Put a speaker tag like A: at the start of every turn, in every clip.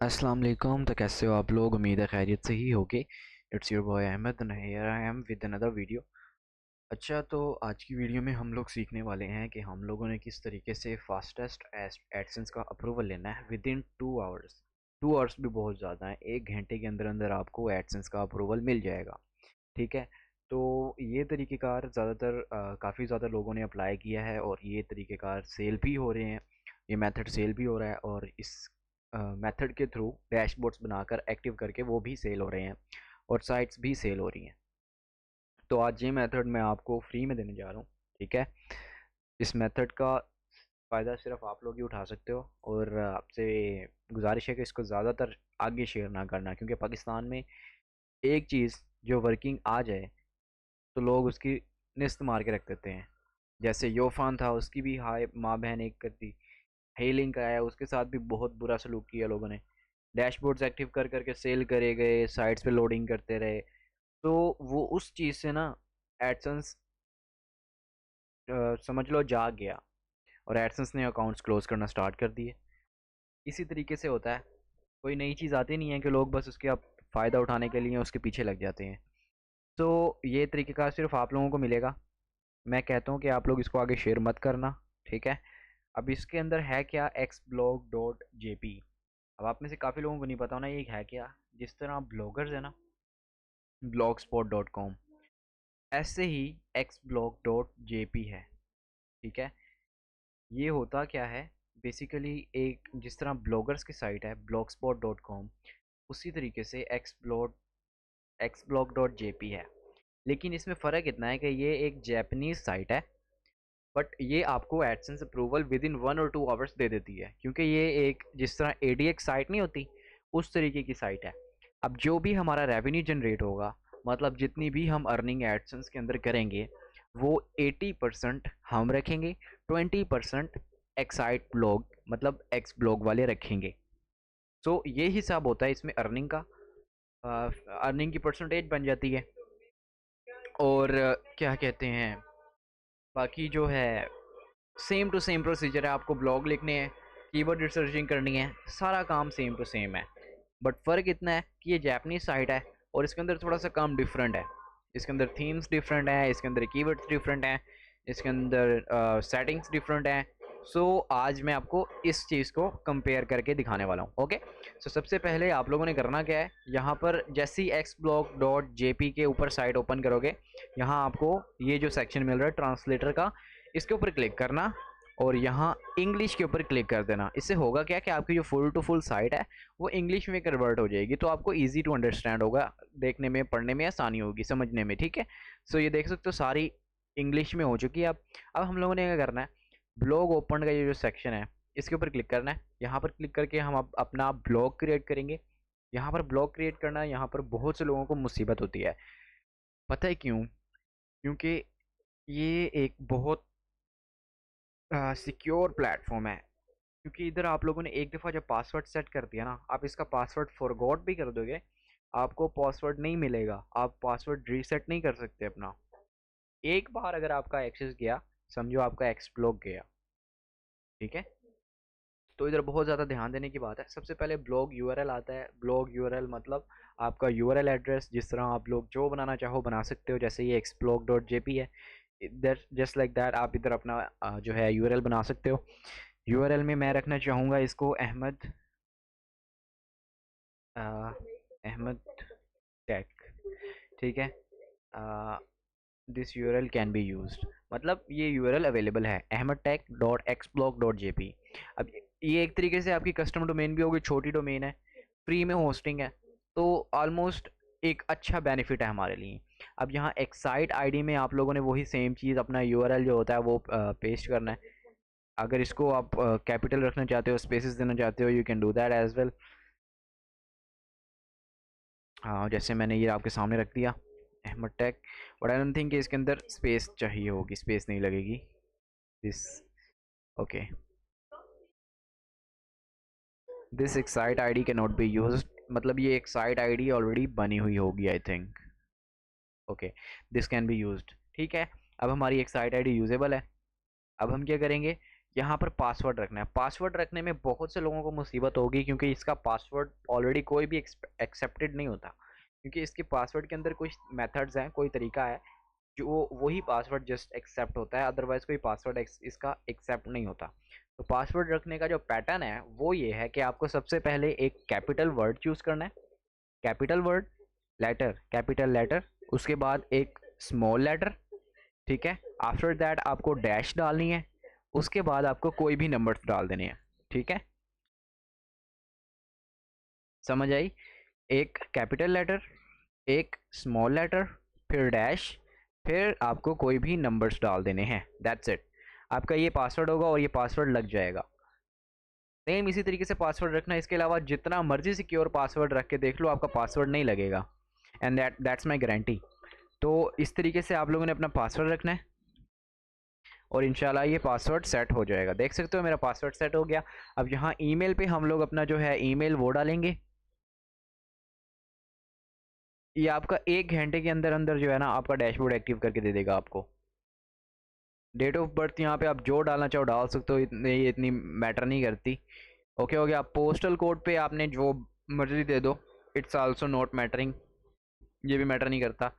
A: अस्सलाम वालेकुम। तो कैसे हो आप लोग? उम्मीद है खैरियत से ही होगे। It's your boy Ahmad and here I am with another video. अच्छा, तो आज की वीडियो में हम लोग सीखने वाले हैं कि हम लोगों ने किस तरीके से फास्टेस्ट एडसेंस का अप्रूवल लेना है विद इन 2 आवर्स। 2 आवर्स भी बहुत ज़्यादा है, 1 घंटे के अंदर अंदर आपको एडसेंस का अप्रूवल मिल जाएगा। ठीक है। तो ये तरीक़ेकार ज़्यादातर काफ़ी ज़्यादा लोगों ने अप्लाई किया है और ये तरीक़ेकार सेल भी हो रहे हैं। ये मेथड सेल भी हो रहा है और इस मेथड के थ्रू डैशबोर्ड्स बनाकर एक्टिव करके वो भी सेल हो रहे हैं और साइट्स भी सेल हो रही हैं। तो आज ये मेथड मैं आपको फ्री में देने जा रहा हूँ। ठीक है। इस मेथड का फ़ायदा सिर्फ आप लोग ही उठा सकते हो और आपसे गुजारिश है कि इसको ज़्यादातर आगे शेयर ना करना, क्योंकि पाकिस्तान में एक चीज़ जो वर्किंग आ जाए तो लोग उसकी निस्त मार के रख देते हैं। जैसे योफान था, उसकी भी हाय माँ बहन एक करती। हेलिंग का आया, उसके साथ भी बहुत बुरा सलूक किया लोगों ने। डैशबोर्ड्स एक्टिव कर करके सेल करे गए, साइट्स पे लोडिंग करते रहे। तो वो उस चीज़ से ना एडसेंस समझ लो जाग गया और एडसेंस ने अकाउंट्स क्लोज करना स्टार्ट कर दिए। इसी तरीके से होता है, कोई नई चीज़ आती नहीं है कि लोग बस उसके अब फ़ायदा उठाने के लिए उसके पीछे लग जाते हैं। तो ये तरीक़ेकार सिर्फ आप लोगों को मिलेगा। मैं कहता हूँ कि आप लोग इसको आगे शेयर मत करना। ठीक है। अब इसके अंदर है क्या, xblog.jp। अब आप में से काफ़ी लोगों को नहीं पता होना ये है क्या। जिस तरह ब्लॉगर्स है ना, blogspot.com, ऐसे ही xblog.jp है। ठीक है। ये होता क्या है, बेसिकली एक जिस तरह ब्लॉगर्स की साइट है blogspot.com, उसी तरीके से xblog.jp है। लेकिन इसमें फ़र्क इतना है कि ये एक जापानीज़ साइट है, बट ये आपको एडसेंस अप्रूवल विद इन 1 और 2 आवर्स दे देती है, क्योंकि ये एक जिस तरह एडीएक्स साइट नहीं होती, उस तरीके की साइट है। अब जो भी हमारा रेवेन्यू जनरेट होगा, मतलब जितनी भी हम अर्निंग एडसेंस के अंदर करेंगे, वो 80% हम रखेंगे, 20% एक्साइट ब्लॉग मतलब एक्स ब्लॉग वाले रखेंगे। सो ये हिसाब होता है इसमें अर्निंग का। अर्निंग की परसेंटेज बन जाती है। और क्या कहते हैं, बाकी जो है सेम टू सेम प्रोसीजर है। आपको ब्लॉग लिखने हैं, कीवर्ड रिसर्चिंग करनी है, सारा काम सेम टू सेम है। बट फ़र्क इतना है कि ये जापानीज साइट है और इसके अंदर थोड़ा सा काम डिफरेंट है। इसके अंदर थीम्स डिफरेंट है, इसके अंदर कीवर्ड्स डिफरेंट हैं, इसके अंदर सेटिंग्स डिफरेंट हैं। सो आज मैं आपको इस चीज़ को कंपेयर करके दिखाने वाला हूँ। ओके। सो सबसे पहले आप लोगों ने करना क्या है, यहाँ पर जैसे ही xblog.jp के ऊपर साइट ओपन करोगे, यहाँ आपको ये जो सेक्शन मिल रहा है ट्रांसलेटर का, इसके ऊपर क्लिक करना और यहाँ इंग्लिश के ऊपर क्लिक कर देना। इससे होगा क्या कि आपकी जो फुल टू फुल साइट है वो इंग्लिश में कन्वर्ट हो जाएगी, तो आपको इजी टू अंडरस्टैंड होगा, देखने में पढ़ने में आसानी होगी, समझने में। ठीक है। सो ये देख सकते हो सारी इंग्लिश में हो चुकी है। अब हम लोगों ने क्या करना है, ब्लॉग ओपन का ये जो सेक्शन है इसके ऊपर क्लिक करना है। यहाँ पर क्लिक करके हम अपना ब्लॉग क्रिएट करेंगे। यहाँ पर ब्लॉग क्रिएट करना है, यहाँ पर बहुत से लोगों को मुसीबत होती है। पता है क्यों? क्योंकि ये एक बहुत सिक्योर प्लेटफॉर्म है। क्योंकि इधर आप लोगों ने एक दफ़ा जब पासवर्ड सेट कर दिया ना, आप इसका पासवर्ड फॉरगॉट भी कर दोगे, आपको पासवर्ड नहीं मिलेगा, आप पासवर्ड रीसेट नहीं कर सकते अपना। एक बार अगर आपका एक्सेस गया, समझो आपका एक्स ब्लॉक गया। ठीक है। तो इधर बहुत ज़्यादा ध्यान देने की बात है। सबसे पहले ब्लॉग यूआरएल आता है। ब्लॉग यूआरएल मतलब आपका यूआरएल एड्रेस, जिस तरह आप लोग जो बनाना चाहो बना सकते हो। जैसे ये xblog.jp है, इधर जस्ट लाइक दैट आप इधर अपना जो है यूआरएल बना सकते हो। यूआरएल में मैं रखना चाहूँगा इसको अहमद अहमद टेक। ठीक है। This URL can be used, मतलब ये यूआरएल अवेलेबल है ahmedtech.xblog.jp। अब ये एक तरीके से आपकी कस्टम डोमेन भी होगी, छोटी डोमेन है, फ्री में होस्टिंग है, तो ऑलमोस्ट एक अच्छा बेनिफिट है हमारे लिए। अब यहाँ एक्साइट आईडी में आप लोगों ने वही सेम चीज़ अपना यूआरएल जो होता है वो पेस्ट करना है। अगर इसको आप कैपिटल रखना चाहते हो, स्पेसेस देना चाहते हो, you can do that as well. हाँ, जैसे मैंने ये आपके सामने रख दिया Ahmad tech. But I don't think कि इसके अंदर स्पेस चाहिए होगी, स्पेस नहीं लगेगी। This okay, this excite ID can not be use, मतलब ये एक्साइट आईडी ऑलरेडी बनी हुई होगी I think. Okay, this can be used. ठीक है। अब हमारी एक्साइट आईडी यूजेबल है। अब हम क्या करेंगे, यहाँ पर पासवर्ड रखना है। पासवर्ड रखने में बहुत से लोगों को मुसीबत होगी, क्योंकि इसका पासवर्ड ऑलरेडी कोई भी एक्सेप्टेड नहीं होता, क्योंकि इसके पासवर्ड के अंदर कुछ मेथड्स हैं, कोई तरीका है जो वही पासवर्ड जस्ट एक्सेप्ट होता है, अदरवाइज कोई पासवर्ड इसका एक्सेप्ट नहीं होता। तो पासवर्ड रखने का जो पैटर्न है वो ये है कि आपको सबसे पहले एक कैपिटल वर्ड चूज करना है, capital word, letter, capital letter, उसके बाद एक स्मॉल लेटर, ठीक है। आफ्टर दैट आपको डैश डालनी है, उसके बाद आपको कोई भी नंबर्स डाल देने हैं, ठीक है, समझ आई। एक कैपिटल लेटर, एक स्मॉल लेटर, फिर डैश, फिर आपको कोई भी नंबर्स डाल देने हैं, दैट्स इट। आपका ये पासवर्ड होगा और ये पासवर्ड लग जाएगा। सेम इसी तरीके से पासवर्ड रखना है, इसके अलावा जितना मर्जी सिक्योर पासवर्ड रख के देख लो, आपका पासवर्ड नहीं लगेगा, एंड दैट्स माई गारंटी। तो इस तरीके से आप लोगों ने अपना पासवर्ड रखना है और इंशाल्लाह ये पासवर्ड सेट हो जाएगा। देख सकते हो मेरा पासवर्ड सेट हो गया। अब यहाँ ईमेल पे हम लोग अपना जो है ईमेल वो डालेंगे। ये आपका 1 घंटे के अंदर अंदर जो है ना आपका डैशबोर्ड एक्टिव करके दे देगा आपको। डेट ऑफ बर्थ यहाँ पे आप जो डालना चाहो डाल सकते हो, ये इतनी मैटर नहीं करती। ओके हो गया। पोस्टल कोड पे आपने जो मर्जी दे दो, इट्स आल्सो नॉट मैटरिंग, ये भी मैटर नहीं करता।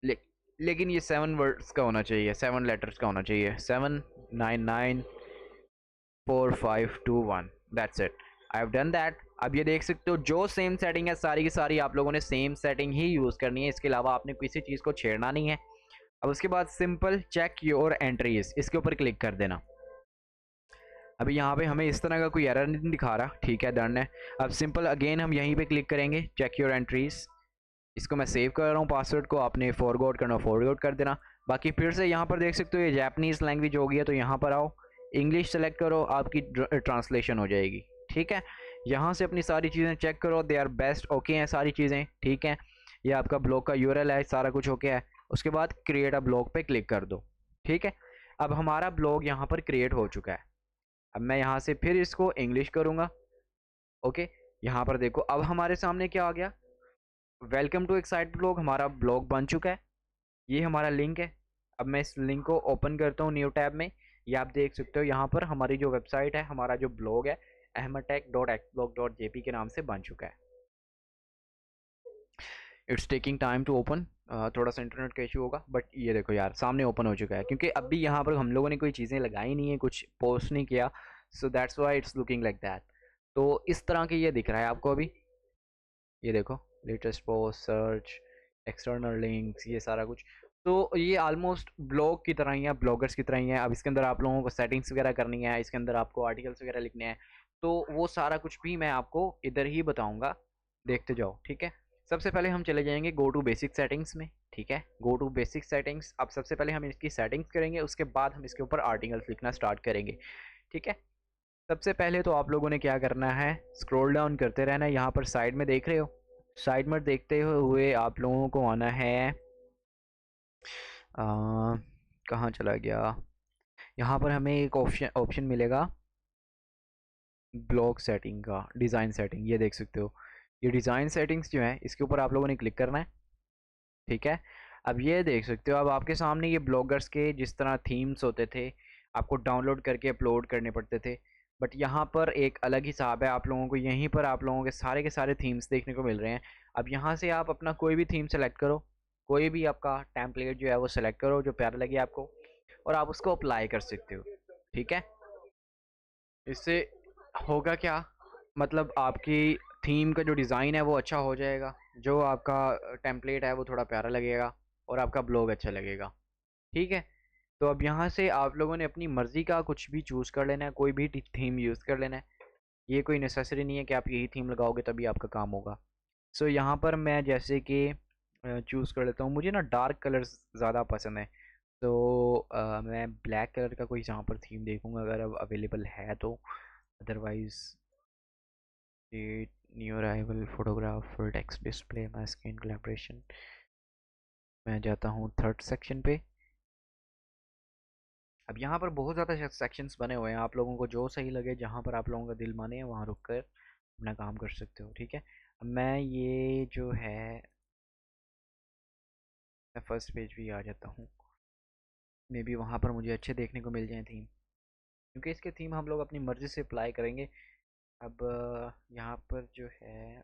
A: ले, लेकिन ये 7 वर्ड्स का होना चाहिए, 7 लेटर्स का होना चाहिए, 7994521, that's it. I have done that. अब ये देख सकते हो जो सेम सेटिंग है सारी की सारी आप लोगों ने सेम सेटिंग ही यूज़ करनी है, इसके अलावा आपने किसी चीज़ को छेड़ना नहीं है। अब उसके बाद सिंपल चेक योर एंट्रीज, इसके ऊपर क्लिक कर देना। अभी यहाँ पे हमें इस तरह का कोई एरर नहीं दिखा रहा, ठीक है, डन है। अब सिंपल अगेन हम यहीं पे क्लिक करेंगे, चेक योर एंट्रीज। इसको मैं सेव कर रहा हूँ पासवर्ड को, आपने फॉरगॉट करना फॉरगॉट कर देना। बाकी फिर से यहाँ पर देख सकते हो ये जापानीज़ लैंग्वेज हो गई है, तो यहाँ पर आओ, इंग्लिश सेलेक्ट करो, आपकी ट्रांसलेशन हो जाएगी, ठीक है। यहाँ से अपनी सारी चीज़ें चेक करो, दे आर बेस्ट, ओके हैं सारी चीज़ें, ठीक है। ये आपका ब्लॉग का यूआरएल है, सारा कुछ ओके है। उसके बाद क्रिएट अ ब्लॉग पे क्लिक कर दो, ठीक है। अब हमारा ब्लॉग यहाँ पर क्रिएट हो चुका है। अब मैं यहाँ से फिर इसको इंग्लिश करूँगा, ओके। यहाँ पर देखो अब हमारे सामने क्या आ गया, वेलकम टू एक्साइट ब्लॉग, हमारा ब्लॉग बन चुका है। ये हमारा लिंक है। अब मैं इस लिंक को ओपन करता हूँ न्यू टैब में। ये आप देख सकते हो यहाँ पर हमारी जो वेबसाइट है, हमारा जो ब्लॉग है ahmadtech.xblog.jp के नाम से बन चुका है। It's taking time to open, थोड़ा सा इंटरनेट का इशू होगा, बट ये देखो यार सामने ओपन हो चुका है, क्योंकि अभी यहाँ पर हम लोगों ने कोई चीज़ें लगाई नहीं है, कुछ पोस्ट नहीं किया, so that's why it's looking like that. तो इस तरह के ये दिख रहा है आपको अभी, ये देखो, latest post, search, external links, ये सारा कुछ। तो ये ऑलमोस्ट ब्लॉग की तरह ही है, ब्लॉगर्स की तरह ही है। अब इसके अंदर आप लोगों को सेटिंग्स वगैरह करनी है, इसके अंदर आपको आर्टिकल्स वगैरह लिखने हैं, तो वो सारा कुछ भी मैं आपको इधर ही बताऊंगा, देखते जाओ, ठीक है। सबसे पहले हम चले जाएंगे गो टू बेसिक सेटिंग्स में, ठीक है। गो टू बेसिक सेटिंग्स, अब सबसे पहले हम इसकी सेटिंग्स करेंगे, उसके बाद हम इसके ऊपर आर्टिकल्स लिखना स्टार्ट करेंगे, ठीक है। सबसे पहले तो आप लोगों ने क्या करना है, स्क्रॉल डाउन करते रहना है। यहाँ पर साइड में देख रहे हो, साइड में देखते हुए आप लोगों को आना है, कहाँ चला गया, यहाँ पर हमें एक ऑप्शन ऑप्शन मिलेगा ब्लॉग सेटिंग का, डिज़ाइन सेटिंग, ये देख सकते हो। ये डिज़ाइन सेटिंग्स जो है इसके ऊपर आप लोगों ने क्लिक करना है, ठीक है। अब ये देख सकते हो, अब आपके सामने ये ब्लॉगर्स के जिस तरह थीम्स होते थे, आपको डाउनलोड करके अपलोड करने पड़ते थे, बट यहाँ पर एक अलग हिसाब है। आप लोगों को यहीं पर आप लोगों के सारे थीम्स देखने को मिल रहे हैं। अब यहाँ से आप अपना कोई भी थीम सेलेक्ट करो, कोई भी आपका टेम्पलेट जो है वो सेलेक्ट करो जो प्यारा लगे आपको, और आप उसको अप्लाई कर सकते हो, ठीक है। इससे होगा क्या, मतलब आपकी थीम का जो डिज़ाइन है वो अच्छा हो जाएगा, जो आपका टेम्पलेट है वो थोड़ा प्यारा लगेगा, और आपका ब्लॉग अच्छा लगेगा, ठीक है। तो अब यहाँ से आप लोगों ने अपनी मर्ज़ी का कुछ भी चूज़ कर लेना है, कोई भी थीम यूज़ कर लेना है। ये कोई नेसेसरी नहीं है कि आप यही थीम लगाओगे तभी आपका काम होगा। सो यहाँ पर मैं जैसे कि चूज़ कर लेता हूँ, मुझे ना डार्क कलर्स ज़्यादा पसंद है, तो मैं ब्लैक कलर का कोई यहाँ पर थीम देखूँगा अगर अब अवेलेबल है तो, अदरवाइज़ ये new arrival photograph full text display my screen collaboration, मैं जाता हूँ थर्ड सेक्शन पे। अब यहाँ पर बहुत ज़्यादा सेक्शंस बने हुए हैं, आप लोगों को जो सही लगे, जहाँ पर आप लोगों का दिल माने वहाँ रुक कर अपना काम कर सकते हो, ठीक है। अब मैं ये जो है, मैं फर्स्ट पेज भी आ जाता हूँ, मे बी वहाँ पर मुझे अच्छे देखने को मिल जाए थीम। क्योंकि इसके थीम हम लोग अपनी मर्ज़ी से अप्लाई करेंगे। अब यहाँ पर जो है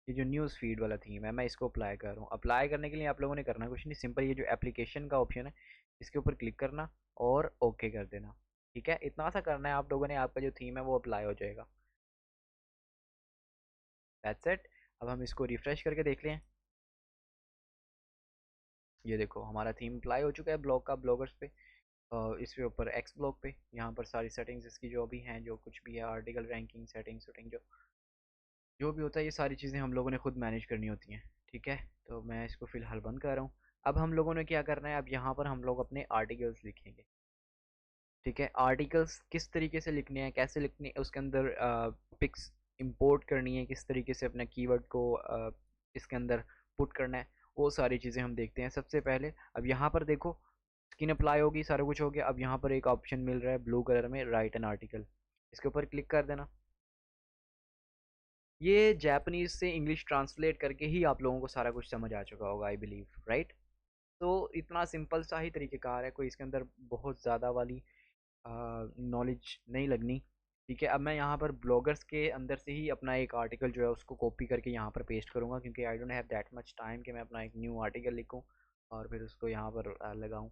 A: ये जो न्यूज़ फीड वाला थीम है मैं इसको अप्लाई कर रहा हूँ। अप्लाई करने के लिए आप लोगों ने करना कुछ नहीं, सिंपल ये जो एप्लीकेशन का ऑप्शन है इसके ऊपर क्लिक करना और ओके कर देना। ठीक है, इतना सा करना है आप लोगों ने, आपका जो थीम है वो अप्लाई हो जाएगा। That's it. अब हम इसको रिफ्रेश करके देख लें। ये देखो हमारा थीम अप्लाई हो चुका है ब्लॉग का, ब्लॉगर्स पे। इसके ऊपर एक्स ब्लॉग पे यहाँ पर सारी सेटिंग्स इसकी जो भी हैं, जो कुछ भी है आर्टिकल रैंकिंग सेटिंग सेटिंग जो भी होता है, ये सारी चीज़ें हम लोगों ने खुद मैनेज करनी होती हैं। ठीक है, तो मैं इसको फ़िलहाल बंद कर रहा हूँ। अब हम लोगों ने क्या करना है, अब यहाँ पर हम लोग अपने आर्टिकल्स लिखेंगे। ठीक है, आर्टिकल्स किस तरीके से लिखने हैं, कैसे लिखने हैं, उसके अंदर पिक्स इंपोर्ट करनी है, किस तरीके से अपने कीवर्ड को इसके अंदर पुट करना है, वो सारी चीज़ें हम देखते हैं सबसे पहले। अब यहाँ पर देखो स्किन अप्लाई होगी, सारा कुछ हो गया। अब यहाँ पर एक ऑप्शन मिल रहा है ब्लू कलर में, राइट एन आर्टिकल, इसके ऊपर क्लिक कर देना। ये जापानीज़ से इंग्लिश ट्रांसलेट करके ही आप लोगों को सारा कुछ समझ आ चुका होगा आई बिलीव, राइट? तो इतना सिंपल सा ही तरीक़ेकार है, कोई इसके अंदर बहुत ज़्यादा वाली नॉलेज नहीं लगनी। ठीक है, अब मैं यहाँ पर ब्लॉगर्स के अंदर से ही अपना एक आर्टिकल जो है उसको कॉपी करके यहाँ पर पेस्ट करूँगा, क्योंकि I don't have that much time कि मैं अपना एक न्यू आर्टिकल लिखूँ और फिर उसको यहाँ पर लगाऊँ।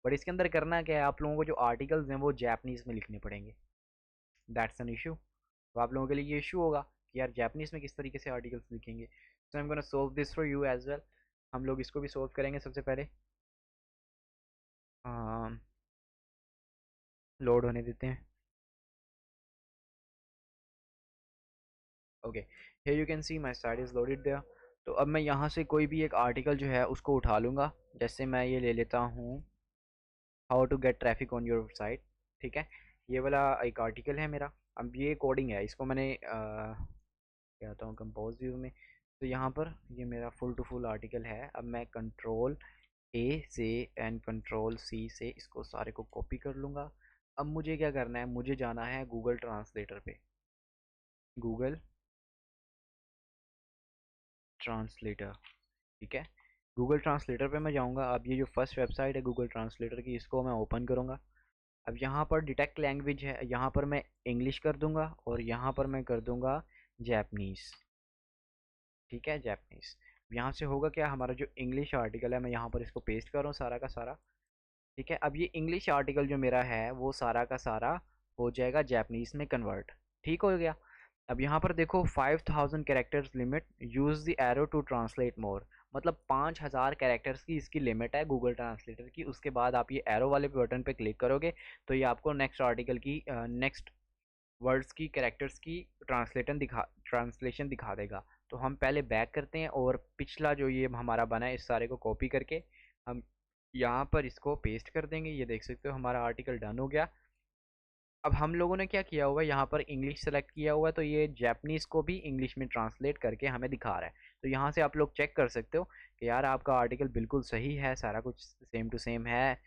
A: बट इसके अंदर करना क्या है, आप लोगों को जो आर्टिकल्स हैं वो जापानीज़ में लिखने पड़ेंगे। That's an issue. तो आप लोगों के लिए ये इशू होगा कि यार जापानीज़ में किस तरीके से आर्टिकल्स लिखेंगे। So I am gonna solve this for you as well. हम लोग इसको भी सॉल्व करेंगे सबसे पहले। लोड होने देते हैं। Okay, here you can see my site is loaded there. तो अब मैं यहाँ से कोई भी एक आर्टिकल जो है उसको उठा लूँगा। जैसे मैं ये ले लेता हूँ, how to get traffic on your site. ठीक है, ये वाला एक आर्टिकल है मेरा। अब ये कोडिंग है, इसको मैंने क्या आता हूँ कंपोज व्यू में। तो यहाँ पर ये मेरा फुल टू फुल आर्टिकल है। अब मैं कंट्रोल ए से एंड कंट्रोल सी से इसको सारे को कॉपी कर लूँगा। अब मुझे क्या करना है, मुझे जाना है गूगल ट्रांसलेटर पे। गूगल ट्रांसलेटर, ठीक है, गूगल ट्रांसलेटर पे मैं जाऊँगा। अब ये जो फर्स्ट वेबसाइट है गूगल ट्रांसलेटर की, इसको मैं ओपन करूँगा। अब यहाँ पर डिटेक्ट लैंग्वेज है, यहाँ पर मैं इंग्लिश कर दूँगा और यहाँ पर मैं कर दूँगा जैपनीज़। ठीक है, जैपनीज़। यहाँ से होगा क्या, हमारा जो इंग्लिश आर्टिकल है मैं यहाँ पर इसको पेस्ट कर रहा हूँ सारा का सारा। ठीक है, अब ये इंग्लिश आर्टिकल जो मेरा है वो सारा का सारा हो जाएगा जैपनीज़ में कन्वर्ट। ठीक हो गया। अब यहाँ पर देखो 5000 characters limit, use the arrow to translate more. मतलब 5000 कैरेक्टर्स की इसकी लिमिट है गूगल ट्रांसलेटर की। उसके बाद आप ये एरो वाले बटन पे क्लिक करोगे तो ये आपको नेक्स्ट आर्टिकल की नेक्स्ट वर्ड्स की कैरेक्टर्स की ट्रांसलेशन दिखा देगा। तो हम पहले बैक करते हैं और पिछला जो ये हमारा बना है इस सारे को कॉपी करके हम यहाँ पर इसको पेस्ट कर देंगे। ये देख सकते हो हमारा आर्टिकल डन हो गया। अब हम लोगों ने क्या किया हुआ है, यहाँ पर इंग्लिश सेलेक्ट किया हुआ है, तो ये जापानीज़ को भी इंग्लिश में ट्रांसलेट करके हमें दिखा रहा है। तो यहाँ से आप लोग चेक कर सकते हो कि यार आपका आर्टिकल बिल्कुल सही है, सारा कुछ सेम टू सेम है,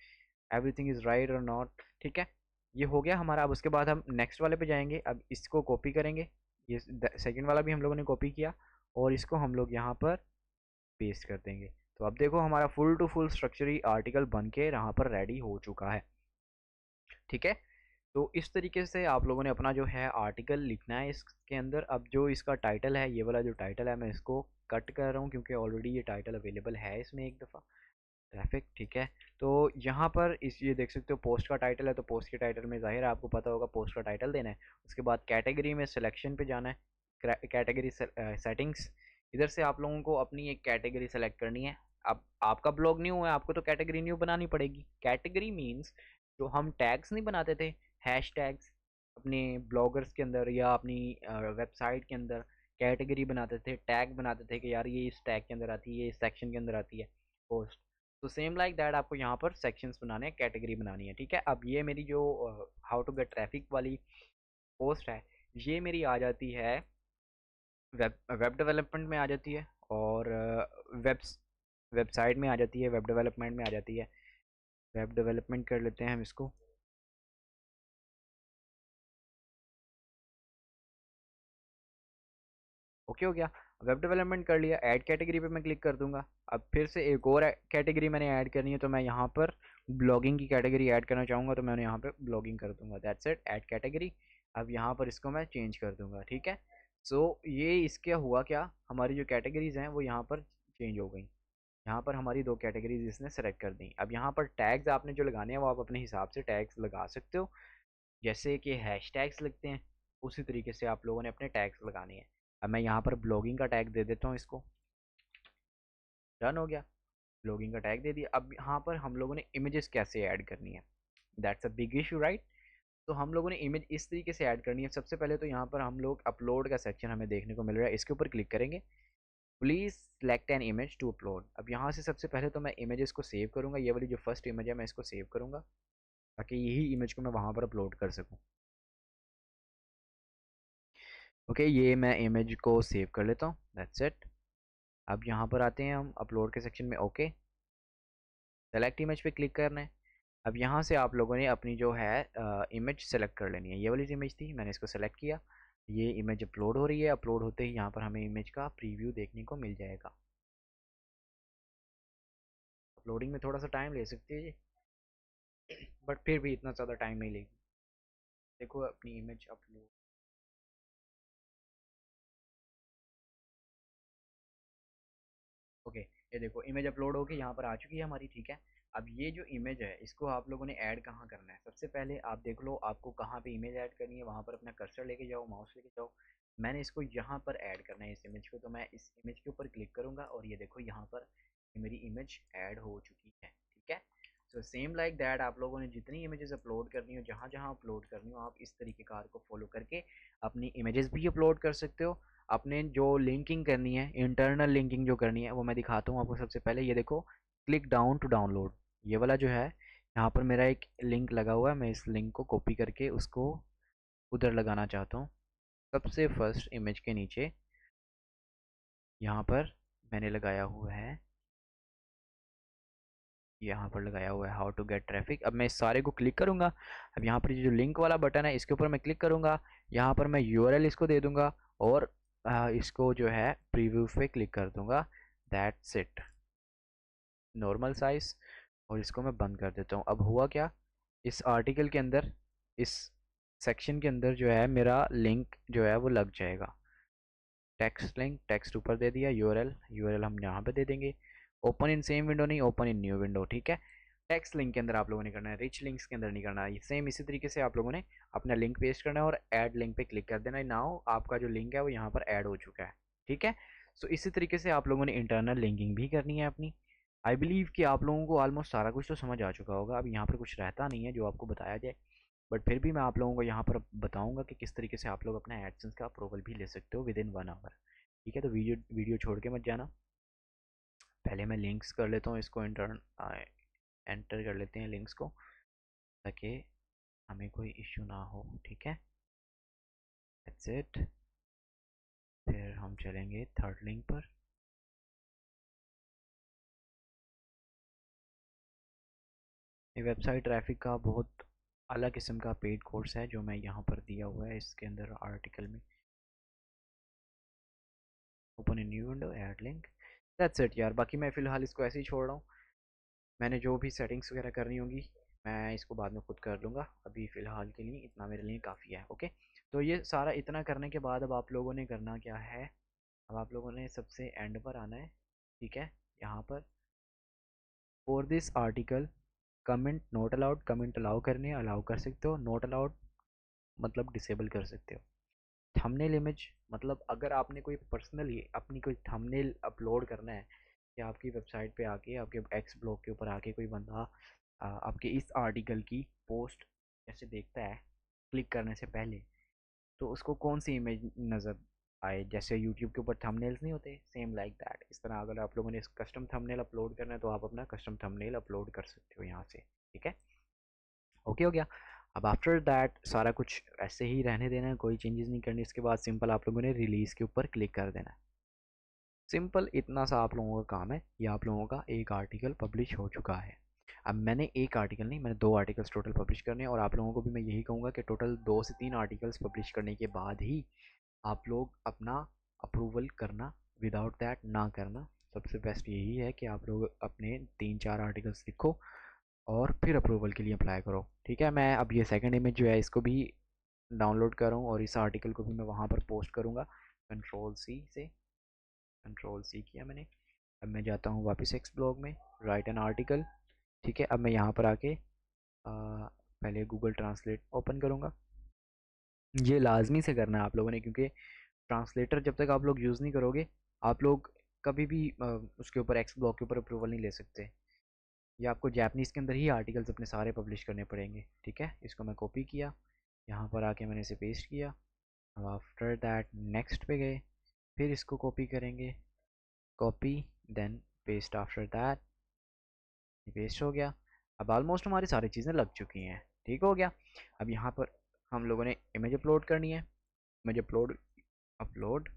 A: एवरीथिंग इज़ राइट और नॉट। ठीक है, ये हो गया हमारा। अब उसके बाद हम नेक्स्ट वाले पे जाएंगे। अब इसको कॉपी करेंगे, ये सेकंड वाला भी हम लोगों ने कॉपी किया और इसको हम लोग यहाँ पर पेस्ट कर देंगे। तो अब देखो हमारा फुल टू फुल स्ट्रक्चरी आर्टिकल बन के यहाँ पर रेडी हो चुका है। ठीक है, तो इस तरीके से आप लोगों ने अपना जो है आर्टिकल लिखना है इसके अंदर। अब जो इसका टाइटल है, ये वाला जो टाइटल है मैं इसको कट कर रहा हूँ क्योंकि ऑलरेडी ये टाइटल अवेलेबल है इसमें एक दफ़ा ट्रैफिक। ठीक है, तो यहाँ पर इस ये देख सकते हो पोस्ट का टाइटल है, तो पोस्ट के टाइटल में ज़ाहिर है आपको पता होगा पोस्ट का टाइटल देना है। उसके बाद कैटेगरी में सिलेक्शन पे जाना है, कैटेगरी सेटिंग्स। इधर से आप लोगों को अपनी एक कैटेगरी सेलेक्ट करनी है। अब आपका ब्लॉग न्यू है, आपको तो कैटेगरी न्यू बनानी पड़ेगी। कैटेगरी मीन्स जो हम टैग्स नहीं बनाते थे, हैश टैग्स अपने ब्लॉगर्स के अंदर या अपनी वेबसाइट के अंदर कैटेगरी बनाते थे, टैग बनाते थे कि यार ये इस टैग के अंदर आती है, ये इस सेक्शन के अंदर आती है पोस्ट। तो सेम लाइक दैट आपको यहाँ पर सेक्शंस बनाने हैं, कैटेगरी बनानी है। ठीक है, अब ये मेरी जो हाउ टू गेट ट्रैफिक वाली पोस्ट है, ये मेरी आ जाती है वेब वेब डेवलपमेंट में आ जाती है और वेबसाइट में आ जाती है, वेब डेवलपमेंट में आ जाती है। वेब डेवलपमेंट कर लेते हैं हम इसको। ओके हो गया। वेब डेवलपमेंट कर लिया, ऐड कैटेगरी पे मैं क्लिक कर दूंगा। अब फिर से एक और कैटेगरी मैंने ऐड करनी है, तो मैं यहाँ पर ब्लॉगिंग की कैटेगरी ऐड करना चाहूँगा, तो मैंने यहाँ पे ब्लॉगिंग कर दूंगा। That's it, add category. अब यहाँ पर इसको मैं चेंज कर दूंगा, ठीक है। सो ये इसके हुआ क्या, हमारी जो कैटेगरीज हैं वो यहाँ पर चेंज हो गई। यहाँ पर हमारी दो कैटेगरीज इसने सेलेक्ट कर दी। अब यहाँ पर टैग्स आपने जो लगाने हैं वो आप अपने हिसाब से टैग्स लगा सकते हो, जैसे कि हैश टैग्स लगते हैं उसी तरीके से आप लोगों ने अपने टैग्स लगाने हैं। अब मैं यहाँ पर ब्लॉगिंग का टैग दे देता हूँ इसको। डन हो गया, ब्लॉगिंग का टैग दे दिया। अब यहाँ पर हम लोगों ने इमेजेस कैसे ऐड करनी है, that's a big issue right. तो हम लोगों ने इमेज इस तरीके से ऐड करनी है। सबसे पहले तो यहाँ पर हम लोग अपलोड का सेक्शन हमें देखने को मिल रहा है, इसके ऊपर क्लिक करेंगे। Please select an image to upload. अब यहाँ से सबसे पहले तो मैं इमेजेस को सेव करूँगा। ये वाली जो फर्स्ट इमेज है मैं इसको सेव करूँगा, ताकि यही इमेज को मैं वहाँ पर अपलोड कर सकूँ। ओके, ये मैं इमेज को सेव कर लेता हूँ, दैट्स इट। अब यहाँ पर आते हैं हम अपलोड के सेक्शन में। ओके, सेलेक्ट इमेज पे क्लिक करना है। अब यहाँ से आप लोगों ने अपनी जो है इमेज सेलेक्ट कर लेनी है। ये वाली इमेज थी, मैंने इसको सेलेक्ट किया। ये इमेज अपलोड हो रही है। अपलोड होते ही यहाँ पर हमें इमेज का प्रीव्यू देखने को मिल जाएगा। अपलोडिंग में थोड़ा सा टाइम ले सकती है ये, बट फिर भी इतना ज़्यादा टाइम नहीं लेगी। देखो अपनी इमेज अपलोड। ओके, ये देखो इमेज अपलोड होके यहाँ पर आ चुकी है हमारी, ठीक है। अब ये जो इमेज है इसको आप लोगों ने ऐड कहाँ करना है, सबसे पहले आप देख लो आपको कहाँ पे इमेज ऐड करनी है, वहाँ पर अपना कर्सर लेके जाओ, माउस लेके जाओ। मैंने इसको यहाँ पर ऐड करना है इस इमेज को, तो मैं इस इमेज के ऊपर क्लिक करूँगा और ये देखो यहाँ पर मेरी इमेज ऐड हो चुकी है, ठीक है। सो सेम लाइक दैट आप लोगों ने जितनी इमेजेस अपलोड करनी हो, जहाँ जहाँ अपलोड करनी हो, आप इस तरीके कार को फॉलो करके अपनी इमेजेस भी अपलोड कर सकते हो। आपने जो लिंकिंग करनी है, इंटरनल लिंकिंग जो करनी है वो मैं दिखाता हूँ आपको। सबसे पहले ये देखो, क्लिक डाउन टू डाउनलोड, ये वाला जो है यहाँ पर मेरा एक लिंक लगा हुआ है। मैं इस लिंक को कॉपी करके उसको उधर लगाना चाहता हूँ। सबसे फर्स्ट इमेज के नीचे यहाँ पर मैंने लगाया हुआ है, यहाँ पर लगाया हुआ है हाउ टू गेट ट्रैफिक। अब मैं इस सारे को क्लिक करूँगा। अब यहाँ पर जो लिंक वाला बटन है इसके ऊपर मैं क्लिक करूँगा। यहाँ पर मैं यूआरएल इसको दे दूँगा और इसको जो है प्रीव्यू पे क्लिक कर दूँगा। That's it, normal size. और इसको मैं बंद कर देता हूँ। अब हुआ क्या, इस आर्टिकल के अंदर, इस सेक्शन के अंदर जो है मेरा लिंक जो है वो लग जाएगा। टेक्स्ट लिंक, टेक्स्ट ऊपर दे दिया, यूआरएल, यूआरएल हम यहाँ पे दे देंगे। ओपन इन सेम विंडो नहीं, ओपन इन न्यू विंडो, ठीक है। टेक्स्ट लिंक के अंदर आप लोगों ने करना है, रिच लिंक्स के अंदर नहीं करना है। सेम इसी तरीके से आप लोगों ने अपना लिंक पेस्ट करना है और ऐड लिंक पे क्लिक कर देना है। नाउ आपका जो लिंक है वो यहाँ पर ऐड हो चुका है, ठीक है। सो इसी तरीके से आप लोगों ने इंटरनल लिंकिंग भी करनी है अपनी। आई बिलीव कि आप लोगों को ऑलमोस्ट सारा कुछ तो समझ आ चुका होगा। अब यहाँ पर कुछ रहता नहीं है जो आपको बताया जाए, बट फिर भी मैं आप लोगों को यहाँ पर बताऊँगा कि किस तरीके से आप लोग अपना एडसेंस का अप्रूवल भी ले सकते हो विद इन 1 आवर, ठीक है। तो वीडियो वीडियो छोड़ के मत जाना। पहले मैं लिंक्स कर लेता हूँ इसको, एंटर कर लेते हैं लिंक्स को, ताकि हमें कोई इश्यू ना हो, ठीक है। That's it. फिर हम चलेंगे थर्ड लिंक पर। ये वेबसाइट ट्रैफिक का बहुत अलग किस्म का पेड कोर्स है जो मैं यहाँ पर दिया हुआ है इसके अंदर आर्टिकल में। Open a new window, add link, that's it यार। बाकी मैं फ़िलहाल इसको ऐसे ही छोड़ रहा हूँ। मैंने जो भी सेटिंग्स वगैरह करनी होंगी मैं इसको बाद में खुद कर लूँगा। अभी फ़िलहाल के लिए इतना मेरे लिए काफ़ी है, ओके। तो ये सारा इतना करने के बाद अब आप लोगों ने करना क्या है, अब आप लोगों ने सबसे एंड पर आना है, ठीक है। यहाँ पर for this article comment not allowed, comment allow करने अलाउ कर सकते हो, नॉट अलाउड मतलब डिसेबल कर सकते हो। थंबनेल इमेज मतलब अगर आपने कोई पर्सनली अपनी कोई थंबनेल अपलोड करना है, या आपकी वेबसाइट पे आके आपके एक्स ब्लॉग के ऊपर आके कोई बंदा आपके इस आर्टिकल की पोस्ट जैसे देखता है क्लिक करने से पहले, तो उसको कौन सी इमेज नज़र आए, जैसे यूट्यूब के ऊपर थंबनेल्स नहीं होते, सेम लाइक दैट। इस तरह अगर आप लोगों ने कस्टम थंबनेल अपलोड करना है तो आप अपना कस्टम थंबनेल अपलोड कर सकते हो यहाँ से, ठीक है। ओके हो गया। अब आफ्टर दैट सारा कुछ ऐसे ही रहने देना है, कोई चेंजेस नहीं करनी। इसके बाद सिंपल आप लोगों ने रिलीज़ के ऊपर क्लिक कर देना है। सिंपल इतना सा आप लोगों का काम है। ये आप लोगों का एक आर्टिकल पब्लिश हो चुका है। अब मैंने एक आर्टिकल नहीं, मैंने 2 आर्टिकल्स टोटल पब्लिश करने हैं, और आप लोगों को भी मैं यही कहूँगा कि टोटल 2 से 3 आर्टिकल्स पब्लिश करने के बाद ही आप लोग अपना अप्रूवल करना, विदाउट दैट ना करना। सबसे बेस्ट यही है कि आप लोग अपने 3-4 आर्टिकल्स लिखो और फिर अप्रूवल के लिए अप्लाई करो। ठीक है, मैं अब ये सेकंड इमेज जो है इसको भी डाउनलोड कर रहा हूँ और इस आर्टिकल को भी मैं वहाँ पर पोस्ट करूँगा। कंट्रोल सी किया मैंने। अब मैं जाता हूँ वापस एक्स ब्लॉग में, राइट एन आर्टिकल। ठीक है, अब मैं यहाँ पर आके पहले गूगल ट्रांसलेट ओपन करूँगा। ये लाजमी से करना है आप लोगों ने, क्योंकि ट्रांसलेटर जब तक आप लोग यूज़ नहीं करोगे, आप लोग कभी भी उसके ऊपर एक्स ब्लॉक के ऊपर अप्रूवल नहीं ले सकते। ये आपको जैपनीज़ के अंदर ही आर्टिकल्स अपने सारे पब्लिश करने पड़ेंगे। ठीक है, इसको मैं कॉपी किया, यहाँ पर आके मैंने इसे पेस्ट किया। अब आफ्टर दैट नेक्स्ट पे गए, फिर इसको कॉपी करेंगे, copy then paste. After that ये पेस्ट हो गया। अब ऑलमोस्ट हमारी सारी चीज़ें लग चुकी हैं। ठीक हो गया। अब यहाँ पर हम लोगों ने इमेज अपलोड करनी है। इमेज अपलोड अपलोड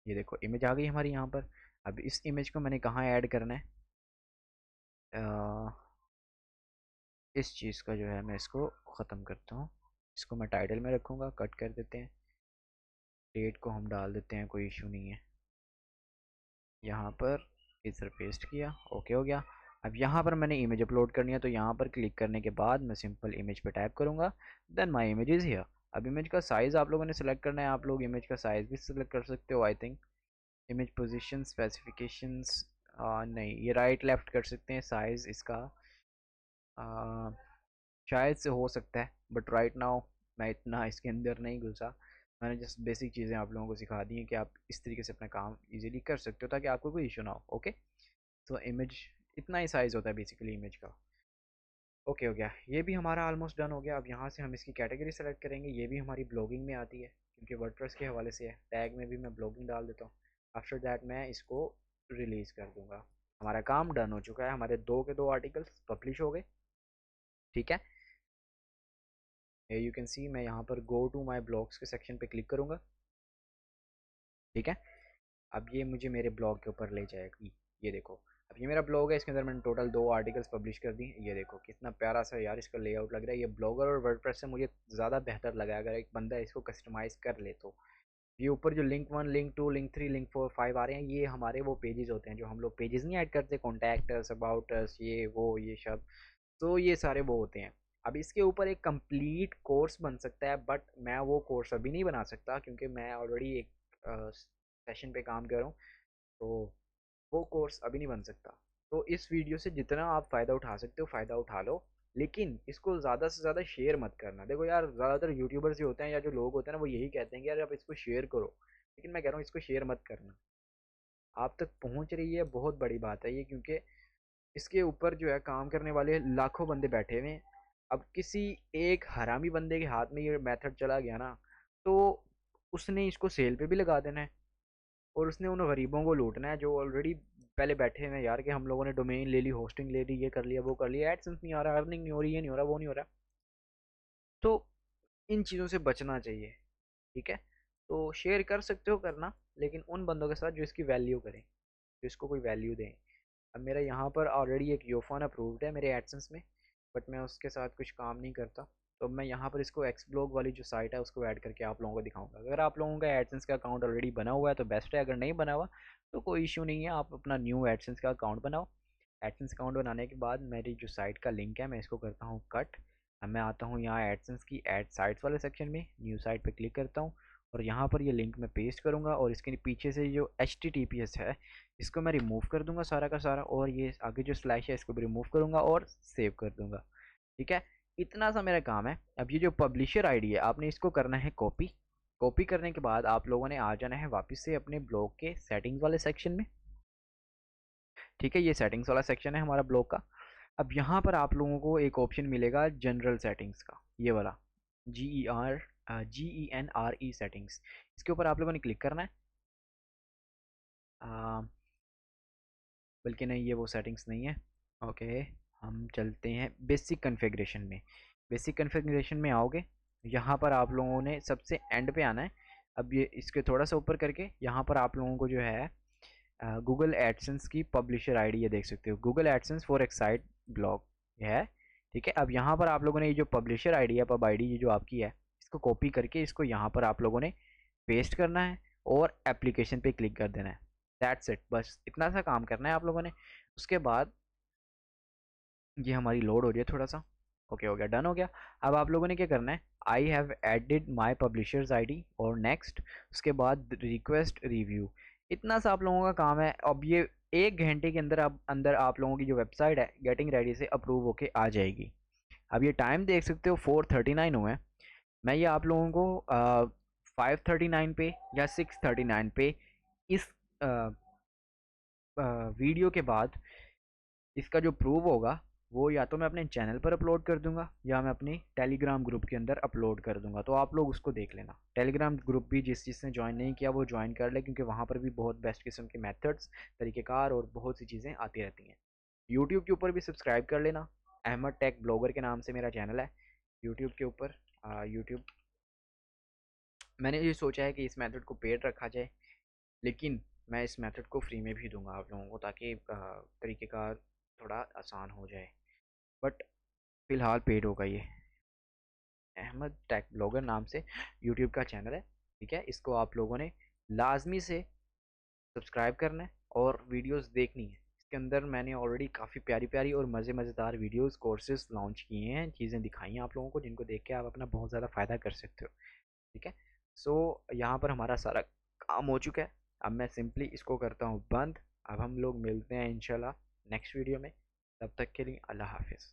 A: ये देखो इमेज आ गई हमारी यहाँ पर। अब इस इमेज को मैंने कहाँ ऐड करना है, इस चीज़ का जो है मैं इसको ख़त्म करता हूँ। इसको मैं टाइटल में रखूँगा, कट कर देते हैं। डेट को हम डाल देते हैं, कोई इशू नहीं है। यहाँ पर इधर पेस्ट किया, ओके हो गया। अब यहाँ पर मैंने इमेज अपलोड करनी है, तो यहाँ पर क्लिक करने के बाद मैं सिंपल इमेज पे टाइप करूँगा, then my image is here. अब इमेज का साइज़ आप लोगों ने सेलेक्ट करना है। आप लोग इमेज का साइज़ भी सिलेक्ट कर सकते हो I think. Image position specifications नहीं, ये राइट लेफ़्ट कर सकते हैं। साइज़ इसका आ, शायद से हो सकता है, बट राइट नाउ मैं इतना इसके अंदर नहीं घुसा। मैंने जस्ट बेसिक चीज़ें आप लोगों को सिखा दी हैं कि आप इस तरीके से अपना काम इजीली कर सकते हो, ताकि आपको कोई इशू ना हो। ओके, तो इमेज इतना ही साइज़ होता है बेसिकली इमेज का। ओके हो गया, ये भी हमारा ऑलमोस्ट डन हो गया। अब यहाँ से हम इसकी कैटेगरी सेलेक्ट करेंगे। ये भी हमारी ब्लॉगिंग में आती है, क्योंकि वर्डप्रेस के हवाले से है। टैग में भी मैं ब्लॉगिंग डाल देता हूँ। आफ्टर दैट मैं इसको रिलीज़ कर दूँगा। हमारा काम डन हो चुका है। हमारे 2 के 2 आर्टिकल्स पब्लिश हो गए। ठीक है, यू कैन सी मैं यहाँ पर गो टू माई ब्लॉग्स के सेक्शन पे क्लिक करूँगा। ठीक है, अब ये मुझे मेरे ब्लॉग के ऊपर ले जाएगी। ये देखो, अब ये मेरा ब्लॉग है, इसके अंदर मैंने टोटल 2 आर्टिकल्स पब्लिश कर दी। ये देखो कितना प्यारा सा यार इसका लेआउट लग रहा है। ये ब्लॉगर और वर्डप्रेस से मुझे ज़्यादा बेहतर लगा, अगर एक बंदा इसको कस्टमाइज़ कर ले तो। ये ऊपर जो लिंक 1, लिंक 2, लिंक 3, लिंक 4, 5 आ रहे हैं, ये हमारे वो पेजेस होते हैं जो हम लोग पेजेस नहीं ऐड करते, कॉन्टैक्ट अस, अबाउट अस, ये वो ये सब। तो ये सारे वो होते हैं। अब इसके ऊपर एक कंप्लीट कोर्स बन सकता है, बट मैं वो कोर्स अभी नहीं बना सकता, क्योंकि मैं ऑलरेडी एक सेशन पे काम कर रहा हूँ। तो वो कोर्स अभी नहीं बन सकता। तो इस वीडियो से जितना आप फ़ायदा उठा सकते हो फ़ायदा उठा लो, लेकिन इसको ज़्यादा से ज़्यादा शेयर मत करना। देखो यार, ज़्यादातर यूट्यूबर्स जो होते हैं या जो लोग होते हैं ना, वो यही कहते हैं कि यार आप इसको शेयर करो, लेकिन मैं कह रहा हूँ इसको शेयर मत करना। आप तक पहुँच रही है, बहुत बड़ी बात है ये, क्योंकि इसके ऊपर जो है काम करने वाले लाखों बंदे बैठे हुए हैं। अब किसी एक हरामी बंदे के हाथ में ये मेथड चला गया ना, तो उसने इसको सेल पे भी लगा देना है, और उसने उन गरीबों को लूटना है जो ऑलरेडी पहले बैठे हुए हैं यार, कि हम लोगों ने डोमेन ले ली, होस्टिंग ले ली, ये कर लिया वो कर लिया, एडसेंस नहीं आ रहा, अर्निंग नहीं हो रही, ये नहीं हो रहा, वो नहीं हो रहा। तो इन चीज़ों से बचना चाहिए। ठीक है, तो शेयर कर सकते हो करना, लेकिन उन बंदों के साथ जो इसकी वैल्यू करें, जो इसको कोई वैल्यू दें। अब मेरा यहाँ पर ऑलरेडी एक योफोन अप्रूव्ड है मेरे एडसेंस में, बट मैं उसके साथ कुछ काम नहीं करता। तो मैं यहाँ पर इसको एक्स ब्लॉग वाली जो साइट है उसको ऐड करके आप लोगों को दिखाऊंगा। अगर आप लोगों का एडसेंस का अकाउंट ऑलरेडी बना हुआ है तो बेस्ट है, अगर नहीं बना हुआ तो कोई इशू नहीं है, आप अपना न्यू एडसेंस का अकाउंट बनाओ। एडसेंस अकाउंट बनाने के बाद मेरी जो साइट का लिंक है मैं इसको करता हूँ कट। अब मैं आता हूँ यहाँ एडसेंस की ऐड साइट्स वाले सेक्शन में, न्यू साइट पर क्लिक करता हूँ और यहाँ पर ये लिंक मैं पेस्ट करूँगा, और इसके पीछे से जो HTTPS है इसको मैं रिमूव कर दूंगा सारा का सारा, और ये आगे जो स्लैश है इसको भी रिमूव करूंगा और सेव कर दूंगा। ठीक है, इतना सा मेरा काम है। अब ये जो पब्लिशर आईडी है आपने इसको करना है कॉपी। कॉपी करने के बाद आप लोगों ने आ जाना है वापस से अपने ब्लॉग के सेटिंग्स वाले सेक्शन में। ठीक है, ये सेटिंग्स वाला सेक्शन है हमारा ब्लॉग का। अब यहाँ पर आप लोगों को एक ऑप्शन मिलेगा जनरल सेटिंग्स का, ये वाला GENRE सेटिंग्स। इसके ऊपर आप लोगों ने क्लिक करना है। बल्कि नहीं, ये वो सेटिंग्स नहीं है। ओके, हम चलते हैं बेसिक कॉन्फ़िगरेशन में। बेसिक कॉन्फ़िगरेशन में आओगे, यहाँ पर आप लोगों ने सबसे एंड पे आना है। अब ये इसके थोड़ा सा ऊपर करके यहाँ पर आप लोगों को जो है गूगल एडसेंस की पब्लिशर आईडी ये देख सकते हो, Google AdSense for excite blog ये है। ठीक है, अब यहाँ पर आप लोगों ने ये जो पब्लिशर आईडी है, पब आईडी ये जो आपकी है, इसको कॉपी करके इसको यहाँ पर आप लोगों ने पेस्ट करना है और एप्लीकेशन पे क्लिक कर देना है। दैट्स इट, बस इतना सा काम करना है आप लोगों ने। उसके बाद ये हमारी लोड हो रही है थोड़ा सा। ओके, हो गया, डन हो गया। अब आप लोगों ने क्या करना है, I have added my publishers ID और नेक्स्ट, उसके बाद रिक्वेस्ट रिव्यू। इतना सा आप लोगों का काम है। अब ये 1 घंटे के अंदर आप लोगों की जो वेबसाइट है गेटिंग रेडी से अप्रूव होके आ जाएगी। अब ये टाइम देख सकते हो 4:39 हुए हैं। मैं ये आप लोगों को 5:39 पे या 6:39 पे इस वीडियो के बाद इसका जो प्रूव होगा वो या तो मैं अपने चैनल पर अपलोड कर दूंगा या मैं अपनी टेलीग्राम ग्रुप के अंदर अपलोड कर दूंगा। तो आप लोग उसको देख लेना। टेलीग्राम ग्रुप भी जिसने ज्वाइन नहीं किया वो ज्वाइन कर ले, क्योंकि वहाँ पर भी बहुत बेस्ट किस्म के मेथड्स, तरीक़ेकार और बहुत सी चीज़ें आती रहती हैं। यूट्यूब के ऊपर भी सब्सक्राइब कर लेना। अहमद टेक ब्लॉगर के नाम से मेरा चैनल है यूट्यूब के ऊपर। यूट्यूब मैंने ये सोचा है कि इस मेथड को पेड रखा जाए, लेकिन मैं इस मेथड को फ्री में भी दूंगा आप लोगों को, ताकि तरीक़ेकार थोड़ा आसान हो जाए। बट फ़िलहाल पेड होगा ये। अहमद टेक ब्लॉगर नाम से यूट्यूब का चैनल है, ठीक है। इसको आप लोगों ने लाजमी से सब्सक्राइब करना है और वीडियोस देखनी है। इसके अंदर मैंने ऑलरेडी काफ़ी प्यारी प्यारी और मज़ेदार वीडियोस कोर्सेज लॉन्च किए हैं, चीज़ें दिखाई हैं आप लोगों को, जिनको देख के आप अपना बहुत ज़्यादा फ़ायदा कर सकते हो, ठीक है। सो यहाँ पर हमारा सारा काम हो चुका है। अब मैं सिंपली इसको करता हूँ बंद। अब हम लोग मिलते हैं इंशाल्लाह नेक्स्ट वीडियो में। तब तक के लिए अल्लाह हाफिज़।